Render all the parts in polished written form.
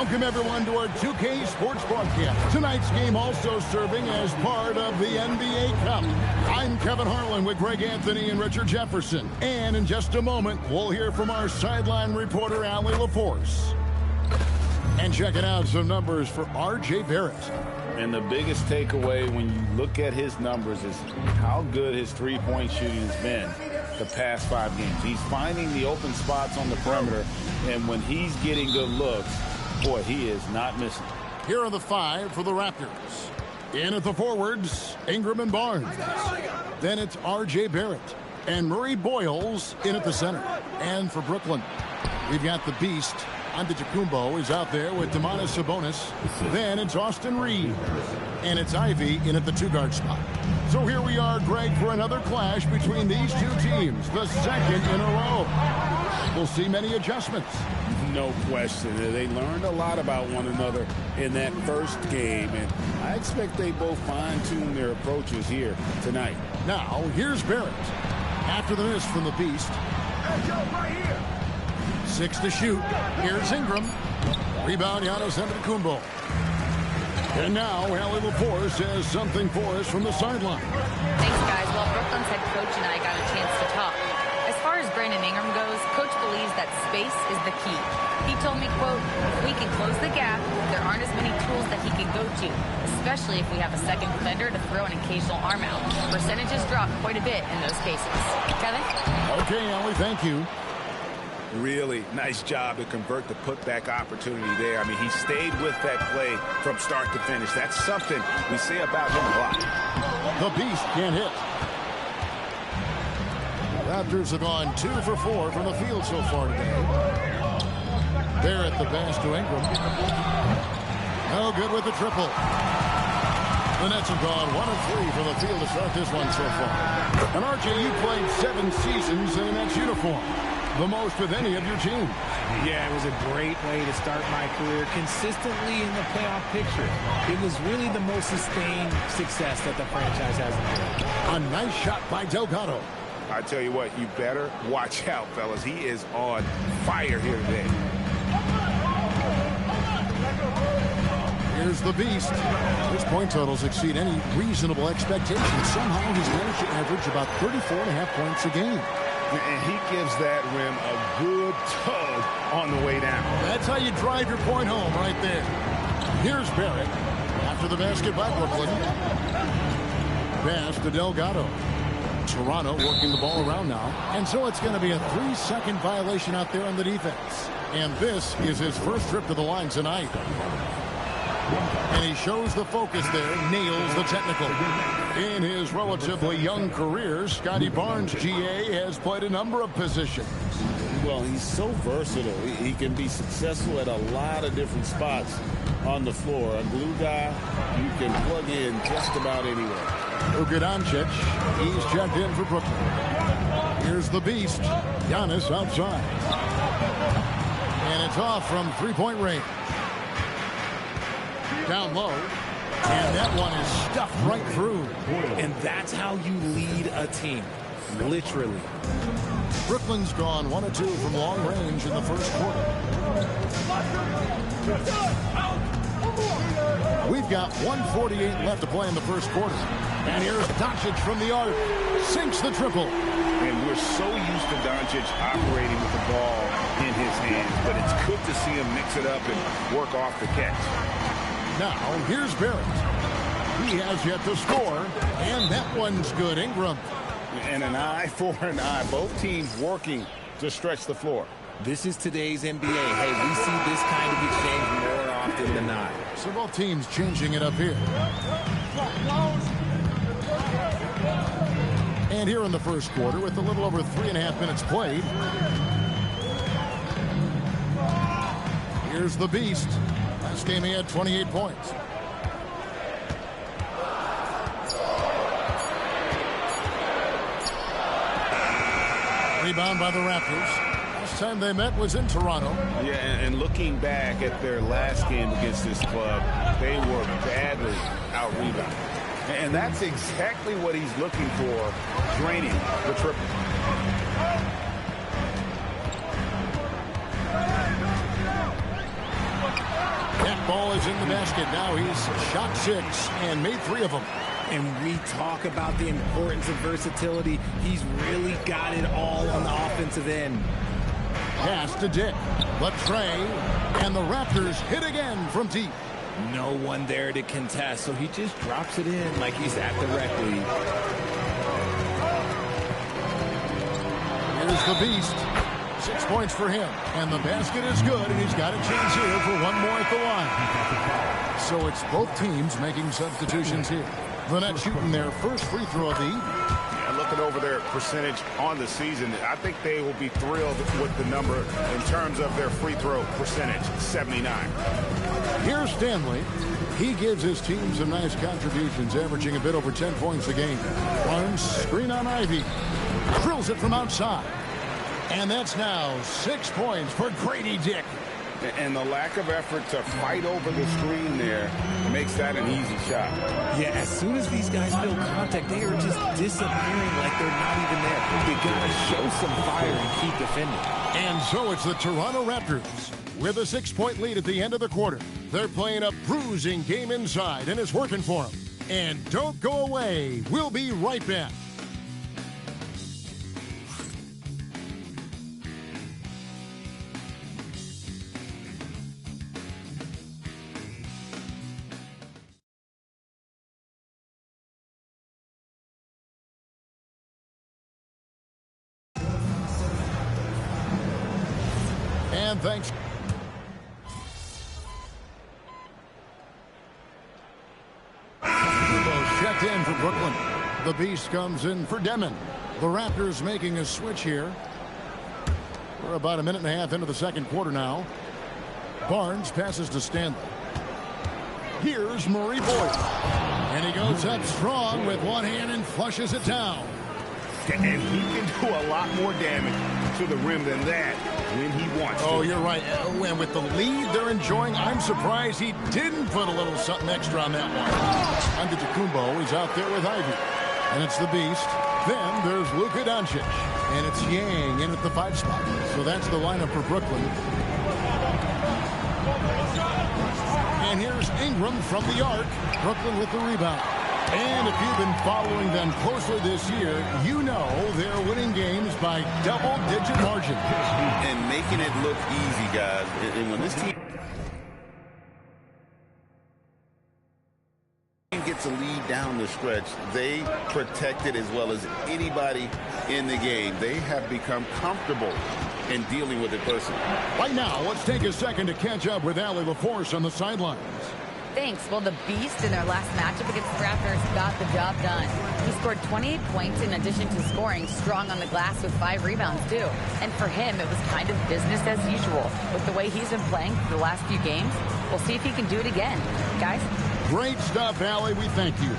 Welcome, everyone, to our 2K Sports broadcast. Tonight's game also serving as part of the NBA Cup. I'm Kevin Harlan with Greg Anthony and Richard Jefferson. And in just a moment, we'll hear from our sideline reporter, Allie LaForce. And checking out some numbers for R.J. Barrett. And the biggest takeaway when you look at his numbers is how good his three-point shooting has been the past 5 games. He's finding the open spots on the perimeter, and when he's getting good looks, boy, he is not missing. Here are the 5 for the Raptors. In at the forwards, Ingram and Barnes. Then it's R.J. Barrett and Murray Boyles in at the center. And for Brooklyn, we've got the Beast. Antetokounmpo is out there with Domantas Sabonis. Then it's Austin Reeves. And it's Ivy in at the 2-guard spot. So here we are, Greg, for another clash between these two teams, the second in a row. We'll see many adjustments. No question. They learned a lot about one another in that first game, and I expect they both fine-tune their approaches here tonight. Now, here's Barrett. After the miss from the Beast. 6 to shoot. Here's Ingram. Rebound, Giannis Antetokounmpo. And now, Allie LaForce has something for us from the sideline. Thanks, guys. Well, Brooklyn's head coach and I got a chance to talk. As far as Brandon Ingram goes, coach believes that space is the key. He told me, quote, if we can close the gap, there aren't as many tools that he can go to, especially if we have a second defender to throw an occasional arm out. Percentages drop quite a bit in those cases. Kevin? Okay, Allie, thank you. Really nice job to convert the putback opportunity there. I mean, he stayed with that play from start to finish. That's something we say about him a lot. The Beast can't hit. Raptors have gone 2 for 4 from the field so far today. Barrett the pass to Ingram. No good with the triple. The Nets have gone 1 of 3 from the field to start this one so far. And RJ, you played 7 seasons in a Nets uniform. The most with any of your team. Yeah, it was a great way to start my career consistently in the playoff picture. It was really the most sustained success that the franchise has enjoyed. A nice shot by Delgado. I tell you what, you better watch out, fellas. He is on fire here today. Here's the Beast. His point totals exceed any reasonable expectations. Somehow he's managed to average about 34.5 points a game. And he gives that rim a good tug on the way down. That's how you drive your point home right there. Here's Barrett. After the basket by Brooklyn. Pass to Delgado. Toronto working the ball around now. And so it's going to be a 3-second violation out there on the defense. And this is his first trip to the line tonight. And he shows the focus there, nails the technical. In his relatively young career, Scotty Barnes, GA, has played a number of positions. Well, he's so versatile. He can be successful at a lot of different spots on the floor. A glue guy, you can plug in just about anywhere. Luka Doncic, he's checked in for Brooklyn. Here's the Beast, Giannis outside. And it's off from three-point range. Down low. And that one is stuffed right through. And that's how you lead a team. Literally. Brooklyn's gone 1 of 2 from long range in the first quarter. We've got 1:48 left to play in the first quarter. And here's Doncic from the arc. Sinks the triple. And we're so used to Doncic operating with the ball in his hands, but it's good to see him mix it up and work off the catch. Now, here's Barrett. He has yet to score, and that one's good. Ingram. And an eye for an eye. Both teams working to stretch the floor. This is today's NBA. Hey, we see this kind of exchange more often than not. So both teams changing it up here. And here in the first quarter, with a little over 3.5 minutes played. Here's the Beast. Last game he had 28 points. Rebound by the Raptors. Last time they met was in Toronto. Yeah, and looking back at their last game against this club, they were badly out-rebounded. And that's exactly what he's looking for, draining the triple. Ball is in the basket. Now he's shot 6 and made 3 of them. And we talk about the importance of versatility. He's really got it all on the offensive end. Pass to Dick. But Trey. And the Raptors hit again from deep. No one there to contest, so he just drops it in like he's at the rec league. Here's the Beast. 6 points for him. And the basket is good, and he's got a chance here for one more at the line. So it's both teams making substitutions here. The Nets shooting their first free throw of the evening. Yeah, looking over their percentage on the season, I think they will be thrilled with the number in terms of their free throw percentage, 79. Here's Stanley. He gives his team some nice contributions, averaging a bit over 10 points a game. Barnes, screen on Ivy. Drills it from outside. And that's now 6 points for Grady Dick. And the lack of effort to fight over the screen there makes that an easy shot. Yeah, as soon as these guys feel contact, they are just disappearing like they're not even there. They got to show some fire and keep defending. And so it's the Toronto Raptors with a 6-point lead at the end of the quarter. They're playing a bruising game inside, and it's working for them. And don't go away. We'll be right back. And thanks. Checked in for Brooklyn. The Beast comes in for Demon. The Raptors making a switch here. We're about a minute and a half into the second quarter now. Barnes passes to Stanley. Here's Murray Boyd. And he goes up strong with one hand and flushes it down. And he can do a lot more damage to the rim than that when he wants to. Oh, you're right. And with the lead they're enjoying, I'm surprised he didn't put a little something extra on that one. Antetokounmpo, he's out there with Ivy. And it's the Beast. Then there's Luka Doncic. And it's Yang in at the 5 spot. So that's the lineup for Brooklyn. And here's Ingram from the arc. Brooklyn with the rebound. And if you've been following them closely this year, you know they're winning games by double-digit margin. And making it look easy, guys. And when this team gets a lead down the stretch, they protect it as well as anybody in the game. They have become comfortable in dealing with it personally. Right now, let's take a second to catch up with Allie LaForce on the sidelines. Thanks. Well, the Beast in their last matchup against the Raptors got the job done. He scored 28 points in addition to scoring strong on the glass with 5 rebounds, too. And for him, it was kind of business as usual. With the way he's been playing for the last few games, we'll see if he can do it again. Guys? Great stuff, Allie. We thank you.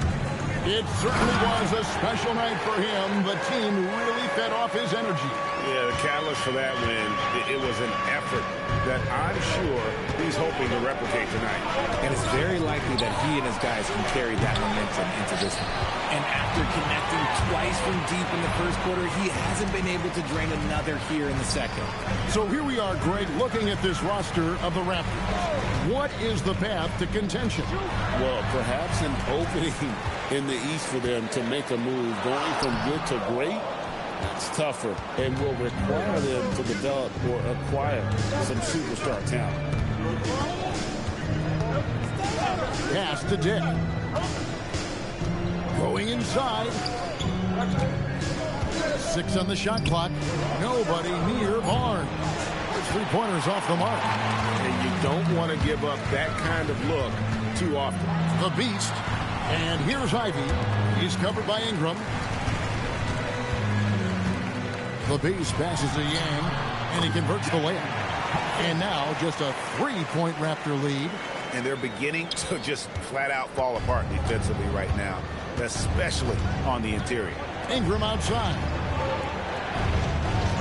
It certainly was a special night for him. The team really fed off his energy. Yeah, the catalyst for that win, it was an effort that I'm sure he's hoping to replicate tonight. And it's very likely that he and his guys can carry that momentum into this one. And after connecting twice from deep in the first quarter, he hasn't been able to drain another here in the second. So here we are, Greg, looking at this roster of the Raptors. What is the path to contention? Well, perhaps an opening in the East for them to make a move. Going from good to great, it's tougher and will require them to develop or acquire some superstar talent. Pass to Dick. Going inside. 6 on the shot clock. Nobody near Barnes. 3-pointers off the mark. And you don't want to give up that kind of look too often. The Beast. And here's Ivy. He's covered by Ingram. The Beast passes to Yang, and he converts the layup. And now just a 3-point Raptor lead. And they're beginning to just flat out fall apart defensively right now, especially on the interior. Ingram outside.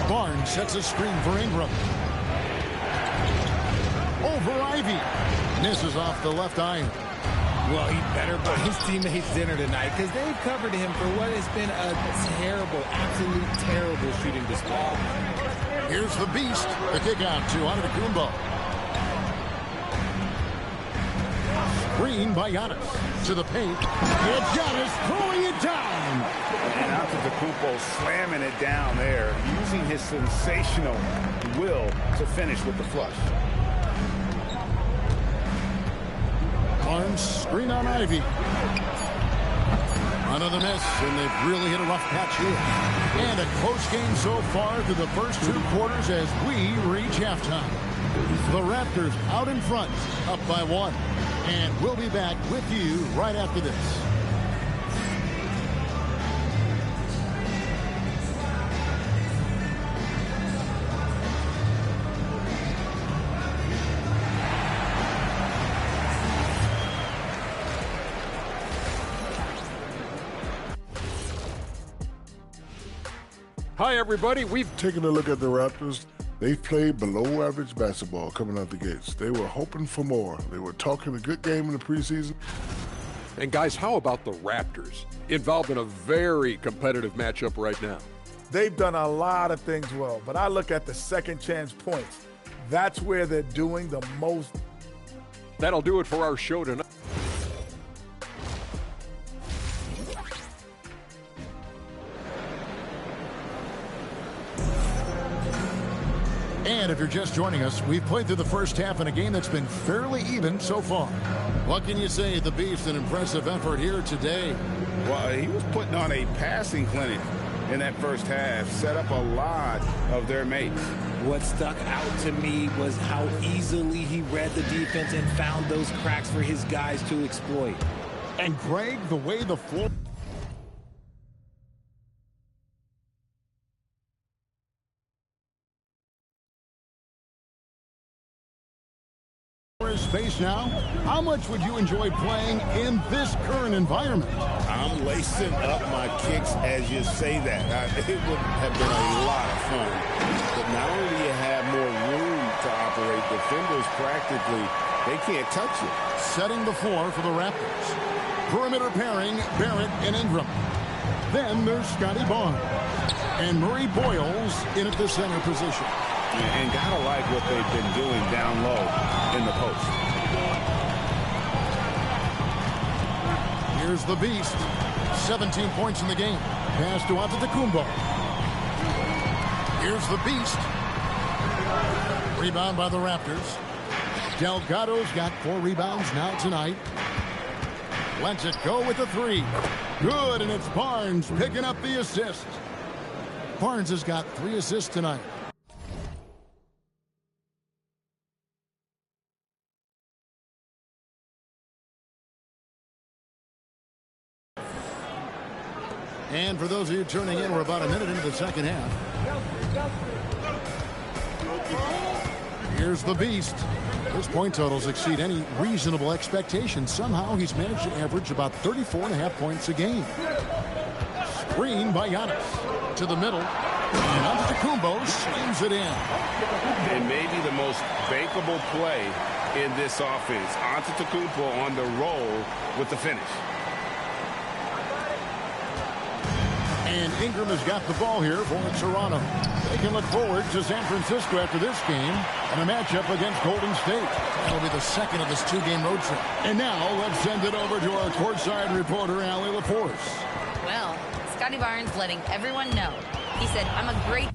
Barnes sets a screen for Ingram. Over Ivy. Misses off the left iron. Well, he better buy his teammates dinner tonight because they've covered him for what has been a terrible, absolute terrible shooting display. Here's the Beast. The kick out to Antetokounmpo. Screen by Giannis. To the paint. It's Giannis throwing it down. And Antetokounmpo slamming it down there, using his sensational will to finish with the flush. Barnes, screen on Ivy. Another miss, and they've really hit a rough patch here. And a close game so far through the first 2 quarters as we reach halftime. The Raptors out in front, up by 1. And we'll be back with you right after this. Hi, everybody. We've taken a look at the Raptors. They've played below average basketball coming out the gates. They were hoping for more. They were talking a good game in the preseason. And guys, how about the Raptors? Involved in a very competitive matchup right now. They've done a lot of things well, but I look at the second chance points. That's where they're doing the most. That'll do it for our show tonight. And if you're just joining us, we've played through the first half in a game that's been fairly even so far. What can you say? The Beast, an impressive effort here today. Well, he was putting on a passing clinic in that first half, set up a lot of their mates. What stuck out to me was how easily he read the defense and found those cracks for his guys to exploit. And Greg, the way the floor is space now, how much would you enjoy playing in this current environment? I'm lacing up my kicks as you say that. It would have been a lot of fun. But not only do you have more room to operate, defenders practically, they can't touch you. Setting the floor for the Raptors. Perimeter pairing, Barrett and Ingram. Then there's Scotty Barnes. And Murray Boyles in at the center position. And gotta like what they've been doing down low in the post. Here's the Beast. 17 points in the game. Pass to Antetokounmpo. Here's the Beast. Rebound by the Raptors. Delgado's got 4 rebounds now tonight. Lets it go with the 3. Good, and it's Barnes picking up the assist. Barnes has got 3 assists tonight. And for those of you tuning in, we're about a minute into the second half. Here's the Beast. His point totals exceed any reasonable expectation. Somehow he's managed to average about 34.5 points a game. Screen by Giannis. To the middle. And Antetokounmpo slams it in. And maybe the most bankable play in this offense. Antetokounmpo on the roll with the finish. And Ingram has got the ball here for Toronto. They can look forward to San Francisco after this game and a matchup against Golden State. That'll be the second of this 2-game road trip. And now let's send it over to our courtside reporter, Allie LaForce. Well, Scotty Barnes letting everyone know. He said, I'm a great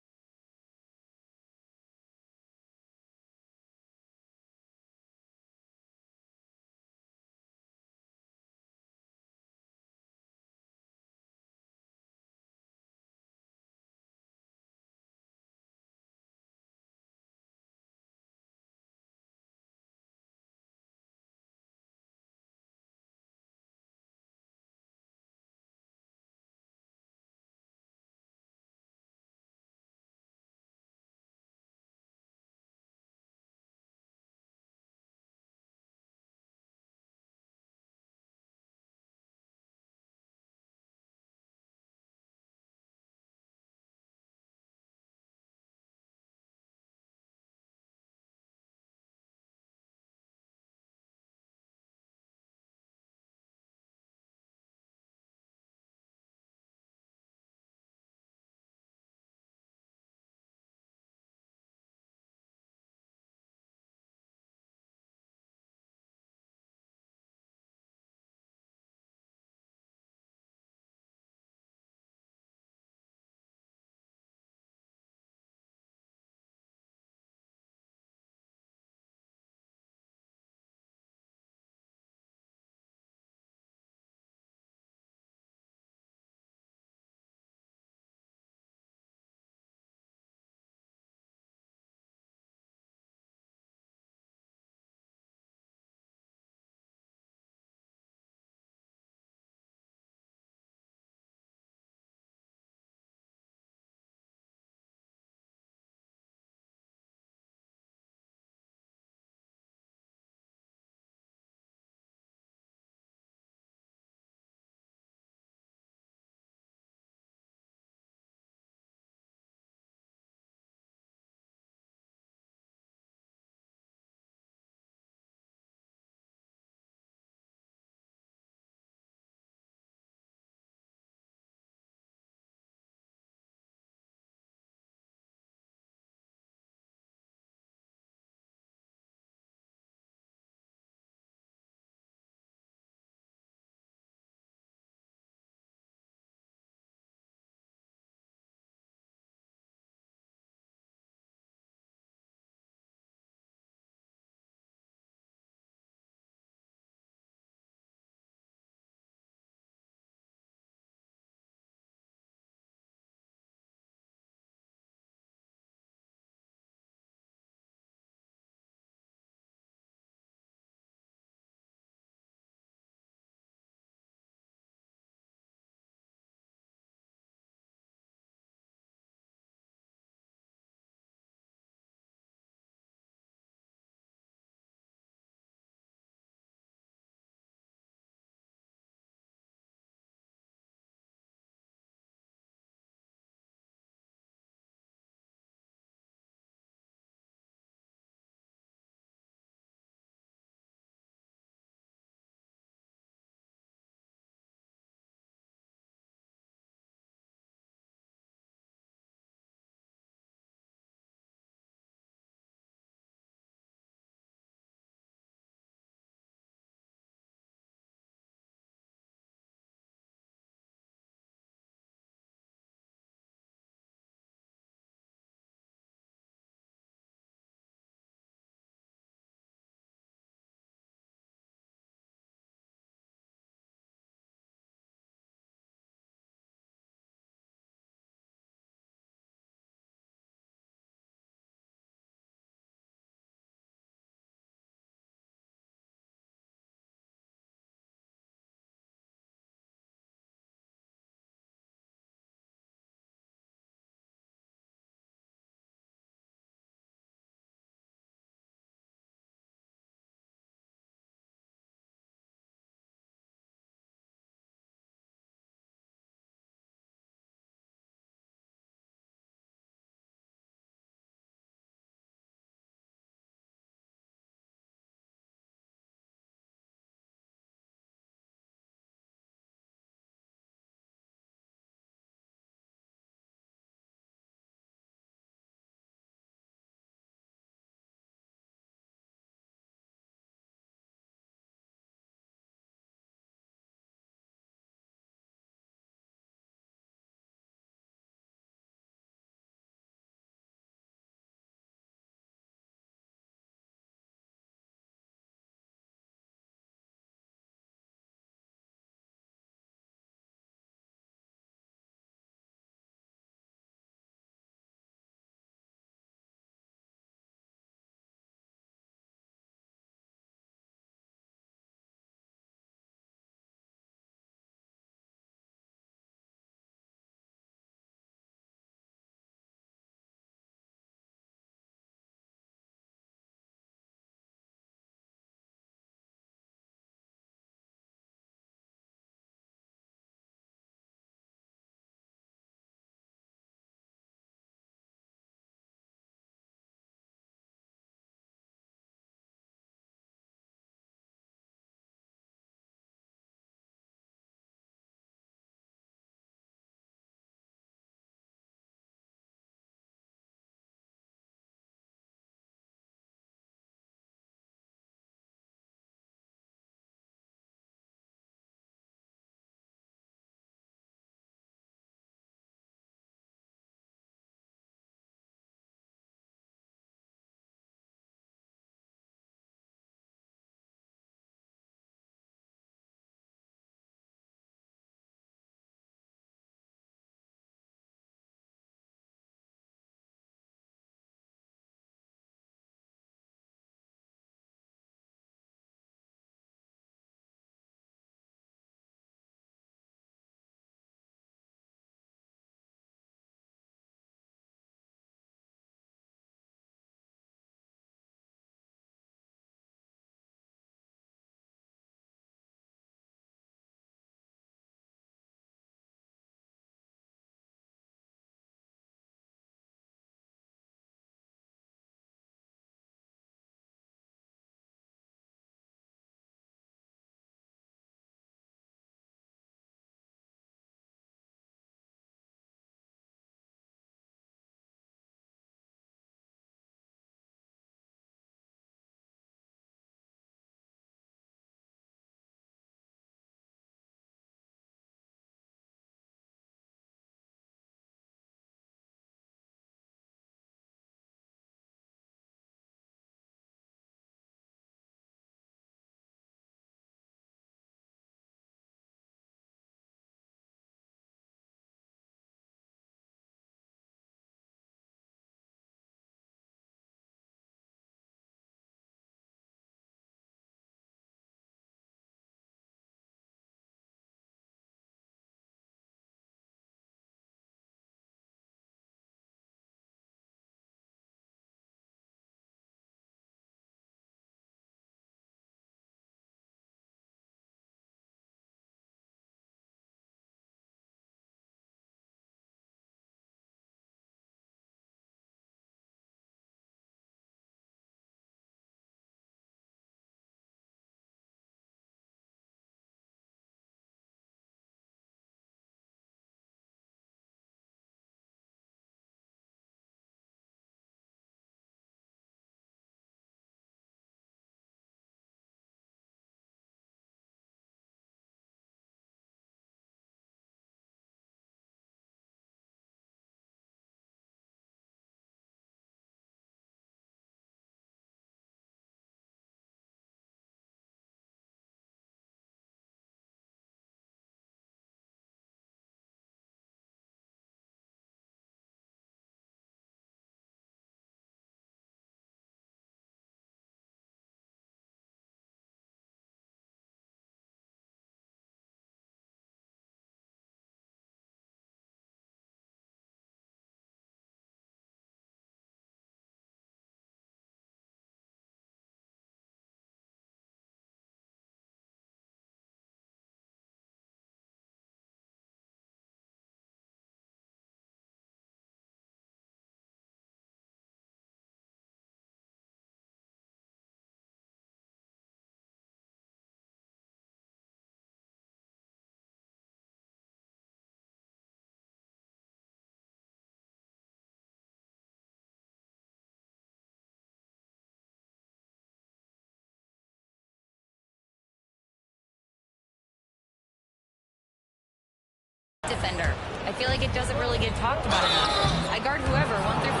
defender. I feel like it doesn't really get talked about enough. I guard whoever, 1 through 5.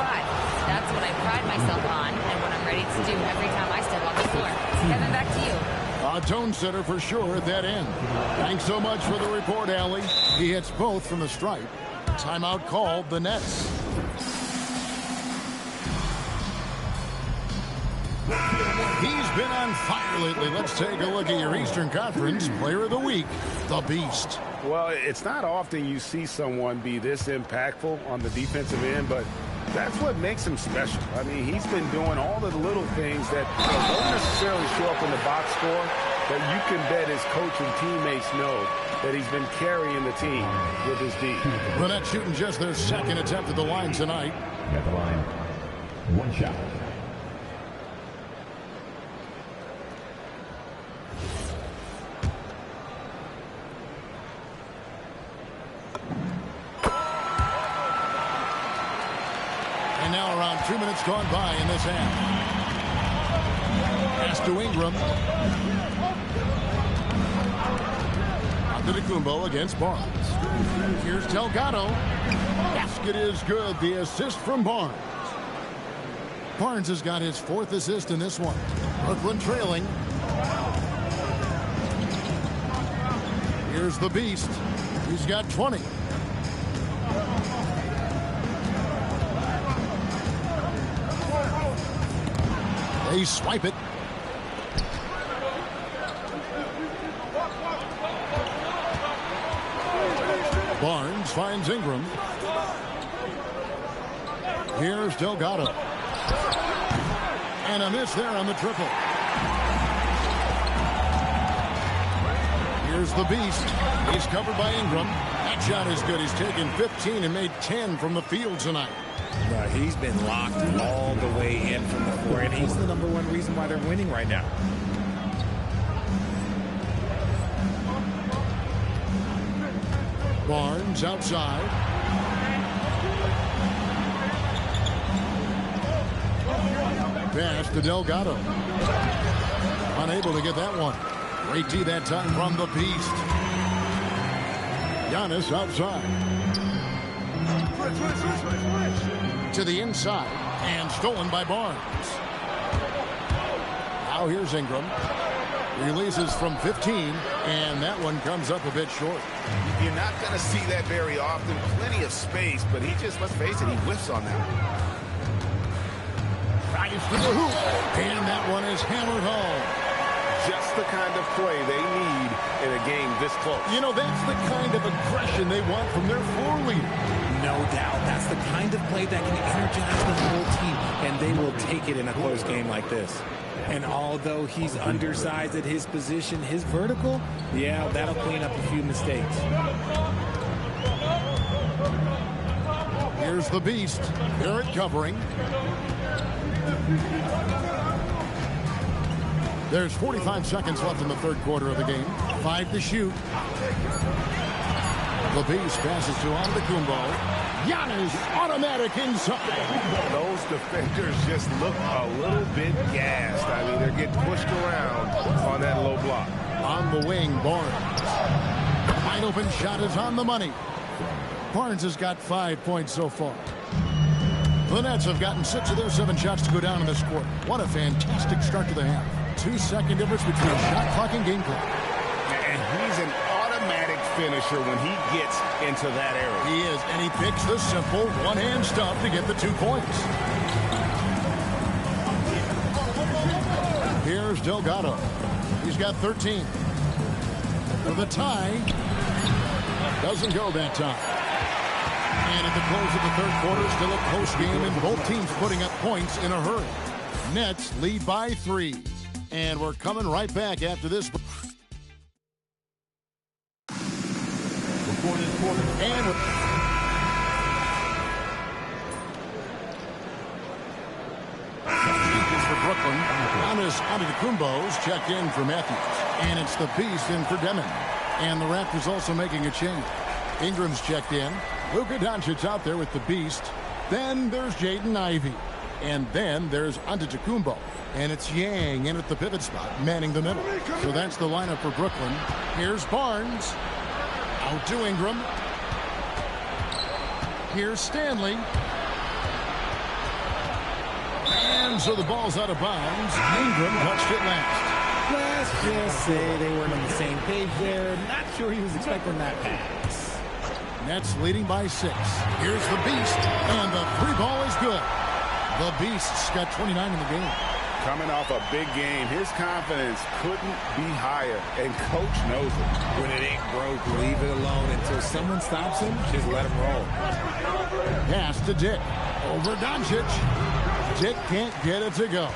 That's what I pride myself on and what I'm ready to do every time I step off the floor. Kevin, back to you. A tone setter for sure at that end. Thanks so much for the report, Allie. He hits both from the stripe. Timeout called the Nets. He's been on fire lately. Let's take a look at your Eastern Conference Player of the Week, the Beast. Well, it's not often you see someone be this impactful on the defensive end, but that's what makes him special. I mean, he's been doing all the little things that don't necessarily show up in the box score, but you can bet his coach and teammates know that he's been carrying the team with his D. The Nets shooting just their second attempt at the line tonight. At the line, 1 shot. And now around 2 minutes gone by in this half. Pass to Ingram. Antetokounmpo against Barnes. Here's Delgado. Basket is good. The assist from Barnes. Barnes has got his 4th assist in this one. Brooklyn trailing. Here's the Beast. He's got 20. They swipe it. Barnes finds Ingram. Here's Delgado. And a miss there on the triple. Here's the Beast. He's covered by Ingram. That shot is good. He's taken 15 and made 10 from the field tonight. He's been locked all the way in from the floor, and he's the #1 reason why they're winning right now. Barnes outside. Pass to Delgado. Unable to get that one. Great D that time from the Beast. Giannis outside. To the inside and stolen by Barnes. Now here's Ingram. Releases from 15, and that one comes up a bit short. You're not going to see that very often. Plenty of space, but he just, let's face it, he whiffs on that one. Drives to the hoop, and that one is hammered home. Just the kind of play they need in a game this close. You know, that's the kind of aggression they want from their floor leader. No doubt. That's the kind of play that can energize the whole team, and they will take it in a close game like this. And although he's undersized at his position, his vertical, yeah, that'll clean up a few mistakes. Here's the Beast. Barrett covering. There's 45 seconds left in the third quarter of the game. 5 to shoot. The Beast passes to Antetokounmpo. Giannis automatic inside. Those defenders just look a little bit gassed. I mean, they're getting pushed around on that low block. On the wing, Barnes. Wide open shot is on the money. Barnes has got 5 points so far. The Nets have gotten 6 of their 7 shots to go down in this quarter. What a fantastic start to the half. 2-second difference between shot clock and game clock. And he's an automatic finisher when he gets into that area. He is, and he picks the simple one-hand stuff to get the 2 points. Here's Delgado. He's got 13. For the tie. Doesn't go that time. And at the close of the third quarter, still a close game, and both teams putting up points in a hurry. Nets lead by 3. And we're coming right back after this. And for Brooklyn, Giannis Antetokounmpo's checked in for Matthews. And it's the Beast in for Demon. And the Raptors also making a change. Ingram's checked in. Luka Doncic's out there with the Beast. Then there's Jaden Ivey. And then there's Antetokounmpo. And it's Yang in at the pivot spot, manning the middle. So that's the lineup for Brooklyn. Here's Barnes. Out to Ingram. Here's Stanley. And so the ball's out of bounds. Ingram touched it last. Let's just say they weren't on the same page there. Not sure he was expecting that pass. Nets leading by 6. Here's the Beast, and the 3 ball is good. The Beast's got 29 in the game. Coming off a big game, his confidence couldn't be higher, and Coach knows it. When it ain't broke, leave it alone until someone stops him. Just let him roll. Pass to Dick. Over Doncic. Dick can't get it to go.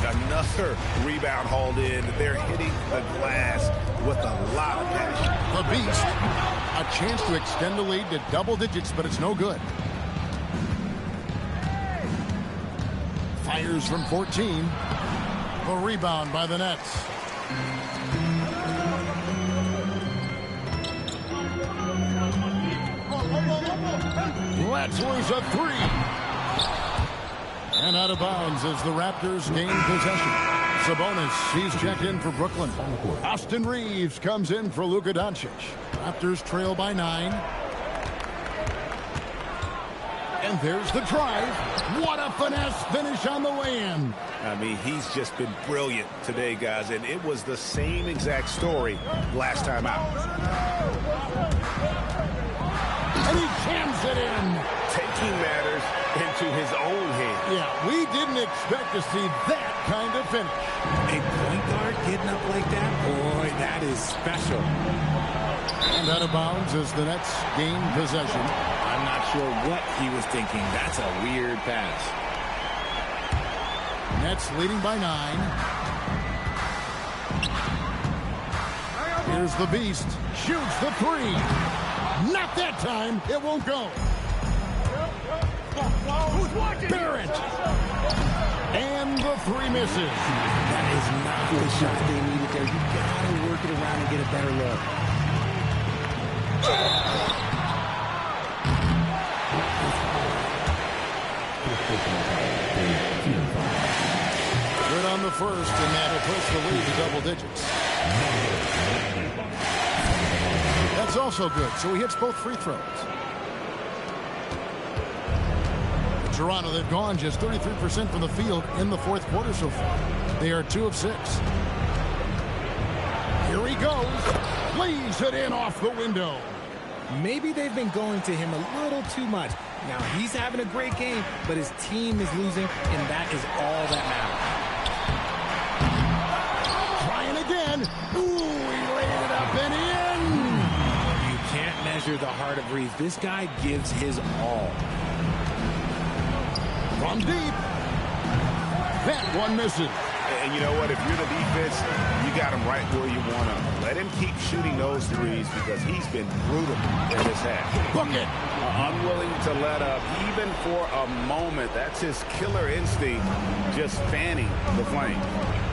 Another rebound hauled in. They're hitting the glass with a lot of passion. The Beast, a chance to extend the lead to double digits, but it's no good. Fires from 14. The rebound by the Nets. Let's lose a 3. And out of bounds as the Raptors gain possession. Sabonis, he's checked in for Brooklyn. Austin Reeves comes in for Luka Doncic. Raptors trail by 9. And there's the drive. What a finesse finish on the lay-in. I mean, he's just been brilliant today, guys, and it was the same exact story last time out. And he jams it in. Taking matters into his own hands. Yeah, we didn't expect to see that kind of finish. A point guard getting up like that? Boy, that is special. And out of bounds as the Nets gain possession. I'm not sure what he was thinking. That's a weird pass. Nets leading by 9. Here's the Beast. Shoots the 3. Not that time. It won't go. Barrett. And the 3 misses. That is not the shot they needed there. You got to work it around and get a better look. Good on the first, and that'll push the lead to double digits. That's also good, so he hits both free throws. Toronto, they've gone just 33% from the field in the 4th quarter so far. They are 2 of 6. Here he goes. Lays it in off the window. Maybe they've been going to him a little too much. Now, he's having a great game, but his team is losing, and that is all that matters. Trying again. Ooh, he laid it up and in. You can't measure the heart of Reeves. This guy gives his all. From deep. That one misses. And you know what? If you're the defense, you got him right where you want him. Let him keep shooting those threes because he's been brutal in this half. Book it. Unwilling to let up even for a moment. That's his killer instinct, just fanning the flame.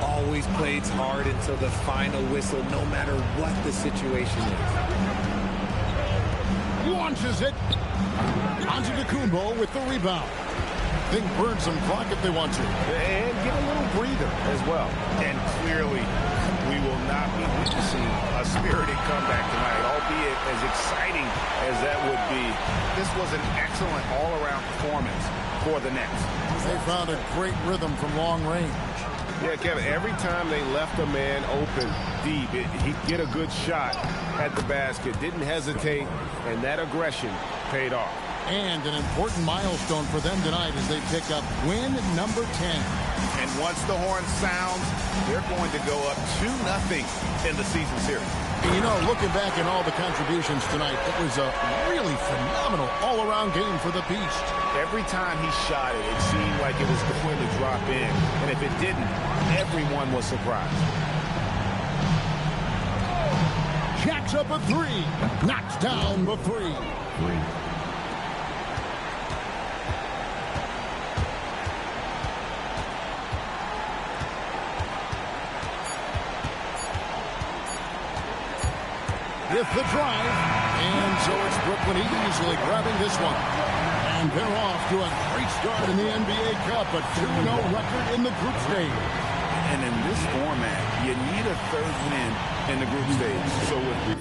Always plays hard until the final whistle, no matter what the situation is. Launches it. Antetokounmpo with the rebound. They can burn some clock if they want to. And get a little breather as well. And clearly, we will not be witnessing a spirited comeback tonight, albeit as exciting as that would be. This was an excellent all-around performance for the Nets. They found a great rhythm from long range. Yeah, Kevin, every time they left a man open deep, he'd get a good shot at the basket. Didn't hesitate, and that aggression paid off. And an important milestone for them tonight as they pick up win number 10. And once the horn sounds, they're going to go up 2-0 in the season series. And you know, looking back at all the contributions tonight, it was a really phenomenal all-around game for the Beast. Every time he shot it, it seemed like it was going to drop in. And if it didn't, everyone was surprised. Jacks up a 3. Knocks down the 3. With the drive, and so it's Brooklyn easily grabbing this one. And they're off to a great start in the NBA Cup, a 2-0 record in the group stage. And in this format, you need a third win in the group stage. So with